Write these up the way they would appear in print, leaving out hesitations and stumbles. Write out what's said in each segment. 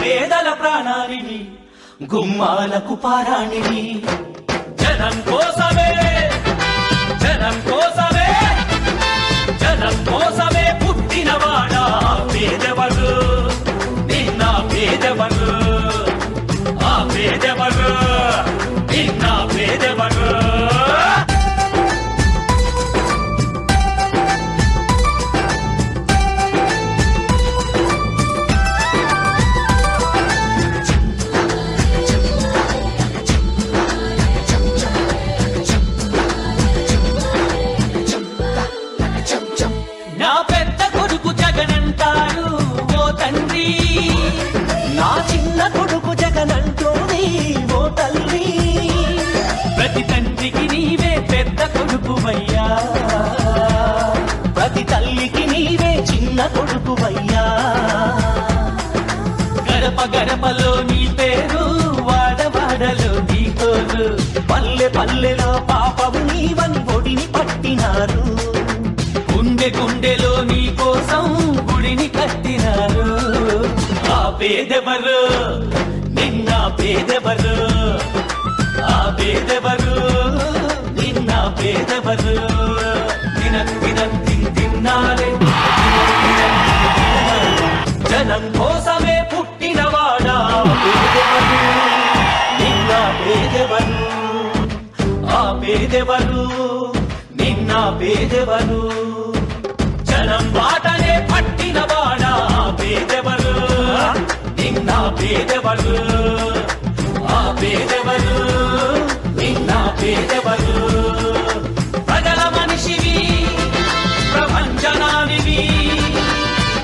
పేదల ప్రాణానివి గుమ్మాలకు పారాణివి జనం కోసమే జనం కోసమే జనం కోసమే పుట్టినవాడా పేదవరు నిన్న పేదవరు ఆ పేదవరు నిన్న పేదవరు నా పెద్ద కొడుకు జగనంటాడు ఓ తండ్రి నా చిన్న కొడుకు జగనంటోని ఓ తల్లి ప్రతి తండ్రికి నీవే పెద్ద కొడుకువయ్యా ప్రతి తల్లికి నీవే చిన్న కొడుకువయ్యా గడప గడపలో నీ పేరు వాడవాడలో నీ కోరు పల్లె పల్లెలో పాపము నీవని ఒడిని పట్టినారు గుండె గుండెలో నీ కోసం గుడిని కట్టినారు ఆ పేదెవరు నిన్న పేదెవరు ఆ పేదెవరు నిన్న పేదెవరు తిన్నారే జనం కోసమే పుట్టినవాడా పేదెవరు నిన్న పేదెవరు ఆ పేదెవరు నిన్న పేదెవరు జనం బాటనే పట్టినవాడా పేదెవరు నిన్న పేదెవరు ఆ పేదెవరు నిన్న పేదెవరు ప్రజల మనిషివి ప్రపంచనానివి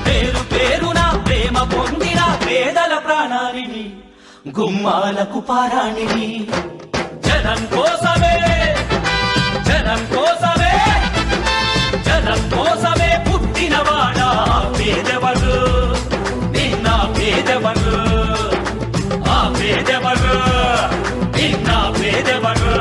పేరు పేరున ప్రేమ పొందిన పేదల ప్రాణానివి గుమ్మాలకు పారాణివి జనం కోసమే జనం కోసమే జనం కోసమే పుట్టినవాడా పేదవరు నిన్న పేదవరు ఆ పేదవరు నిన్న పేదవరు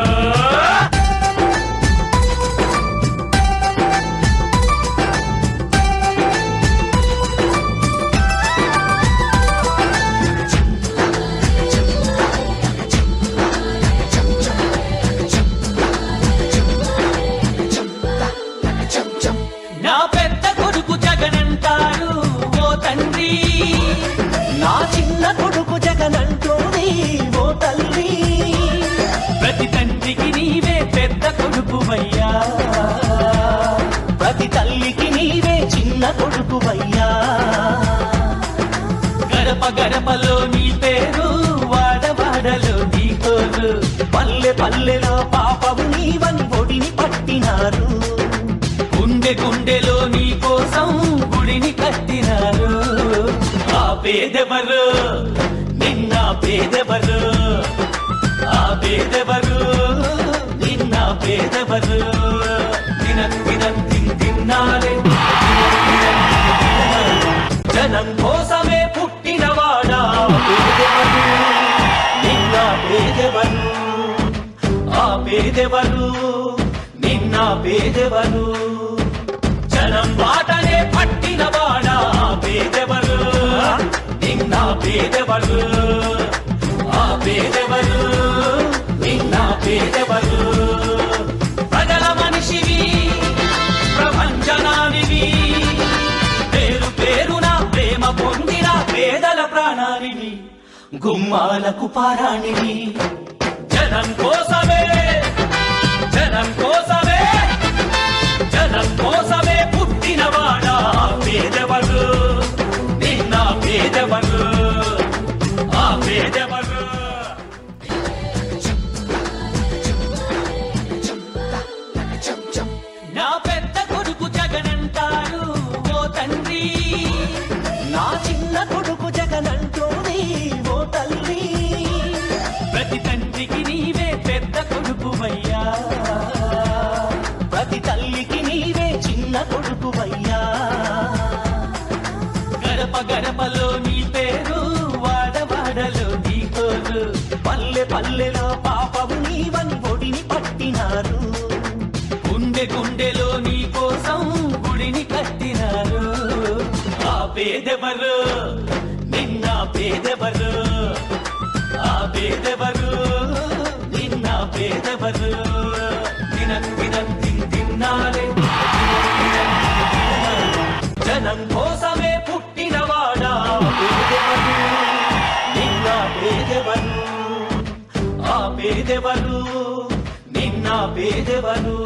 నా పెద్ద కొడుకు జగనంటాడు ఓ తండ్రి నా చిన్న కొడుకు జగనంటోని ఓ తల్లి ప్రతి తండ్రికి నీవే పెద్ద కొడుకువయ్యా ప్రతి తల్లికి నీవే చిన్న కొడుకువయ్యా గడప గడపలో నీ పేరు వాడవాడలో నీ కోరు పల్లె పల్లెలో పాపము నీవని ఒడిని పట్టినారు గుండె గుండెలో నీ కోసం గుడిని కట్టినారు ఆ పేదెవరు నిన్న పేదెవరు ఆ పేదెవరు నిన్న పేదెవరు తిన్నారే జనం కోసమే పుట్టినవాడా పేదెవరు నిన్న పేదెవరు ఆ పేదెవరు నిన్న పేదెవరు జనం బాటనే పట్టినవాడా పేదెవరు నిన్న పేదెవరు ఆ పేదెవరు నిన్న పేదెవరు ప్రజల మనిషివి ప్రపంచనానివి పేరు పేరున ప్రేమ పొందిన పేదల ప్రాణానివి గుమ్మాలకు పారాణివి జనం కోసమే జనం కోసమే జనం కోసమే పుట్టినవాడా పేదవరు నిన్న పేదవరు ఆ పేదవరు నా పెద్ద కొడుకు జగనంటాడు ఓ తండ్రి నా చిన్న కొడుకు జగనంటోని ఓ తల్లి ప్రతి తండ్రికి నీవే పెద్ద కొడుకువయ్యా ప్రతి తల్లికి నీవే చిన్న కొడుకువయ్యా గడప గడపలో నీ పేరు వాడవాడలో నీ కోరు పల్లె పల్లెలో పాపము నీవని ఒడిని పట్టినారు గుండె గుండెలో నీ కోసం గుడిని కట్టినారు ఆ పేదెవరు నిన్న పేదెవరు ఆ పేదెవరు నిన్న పేదెవరు తిన్నాలే జనం కోసమే పుట్టినవాడా పేదెవరు నిన్న పేదెవరు ఆ పేదెవరు నిన్న పేదెవరు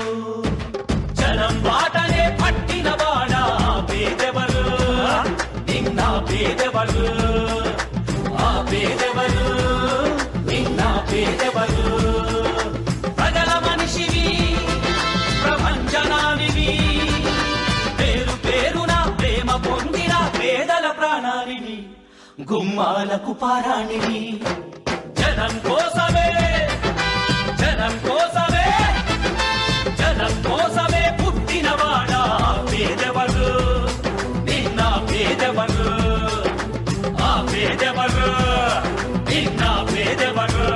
జనం బాటనే పట్టినవాడా పేదెవరు నిన్న పేదెవరు ఆ పేదెవరు నిన్న పేదెవరు ప్రజల మనిషివి ప్రపంచనానివి పేరు పేరున ప్రేమ పొందిన పేదల ప్రాణానివి గుమ్మాలకు పారాణివి జనం కోసమే జనం కోసమే జనం కోసమే పుట్టినవాడా పేదెవరు నిన్న పేదెవరు ఆ పేదెవరు నిన్న పేదెవరు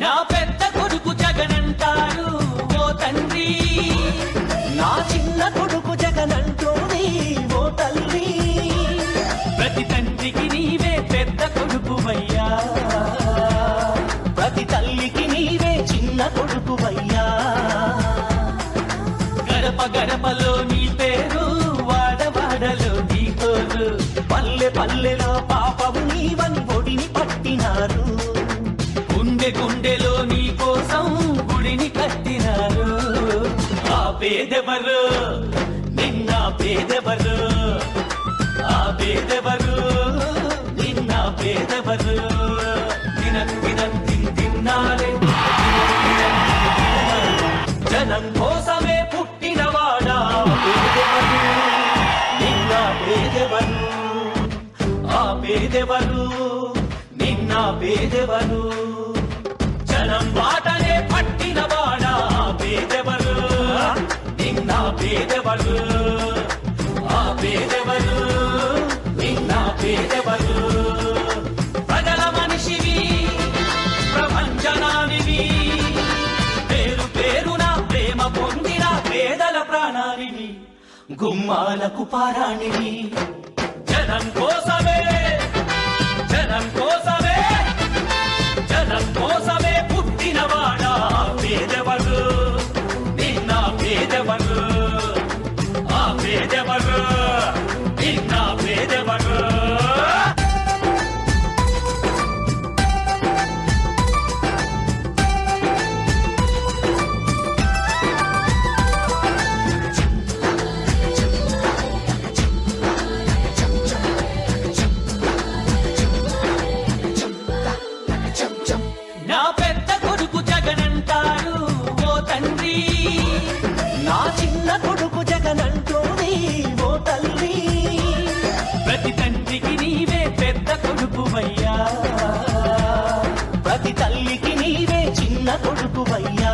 నా పెద్ద కొడుకు జగనంటారు ఓ తండ్రి నా చిన్న కొడుకు జగనంటోని ఓ తల్లి ప్రతి తండ్రికి నీవే పెద్ద కొడుకువయ్యా ప్రతి తల్లికి నీవే చిన్న కొడుకువయ్యా గడప గడపలో నీ పేరు వాడవాడలో నీ తోరు పల్లె పల్లెలో పాపము నీవని ఒడిని పట్టినారు గుండె గుండెలో నీ కోసం గుడిని కట్టినారు ఆ పేదెవరు నిన్న పేదెవరు ఆ పేదెవరు నిన్న పేదెవరు తిన్నాలే జనం కోసమే పుట్టినవాడా పేదెవరు నిన్న పేదెవరు ఆ పేదెవరు నిన్న పేదెవరు జనం బాటనే పట్టినవాడా పేదెవరు నిన్న పేదెవరు ఆ పేదెవరు నిన్న పేదెవరు ప్రజల మనిషివి ప్రపంచనానివి పేరు పేరున ప్రేమ పొందిన పేదల ప్రాణానివి గుమ్మాలకు పారాణివి జనం కోసమే జనం కోసమే జనం కోసమే పుట్టినవాడా పేదెవరు నిన్న పేదెవరు ఆ పేదెవరు నిన్న పేదెవరు నా పెద్ద కొడుకు జగనంటారు ఓ తండ్రి నా చిన్న కొడుకు జగనంటోని ఓ తల్లి ప్రతి తండ్రికి నీవే పెద్ద కొడుకువయ్యా ప్రతి తల్లికి నీవే చిన్న కొడుకువయ్యా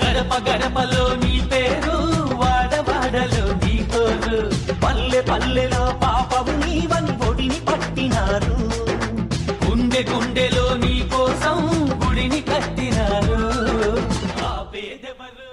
గడప గడపలో నీ పేరు వాడవాడలో నీ తోరు పల్లె పల్లెలో పాపము నీవని ఒడిని పట్టినారు గుండె గుండెలో నీ కోసం గుడిని కట్టినారు ఆ పేదెవరు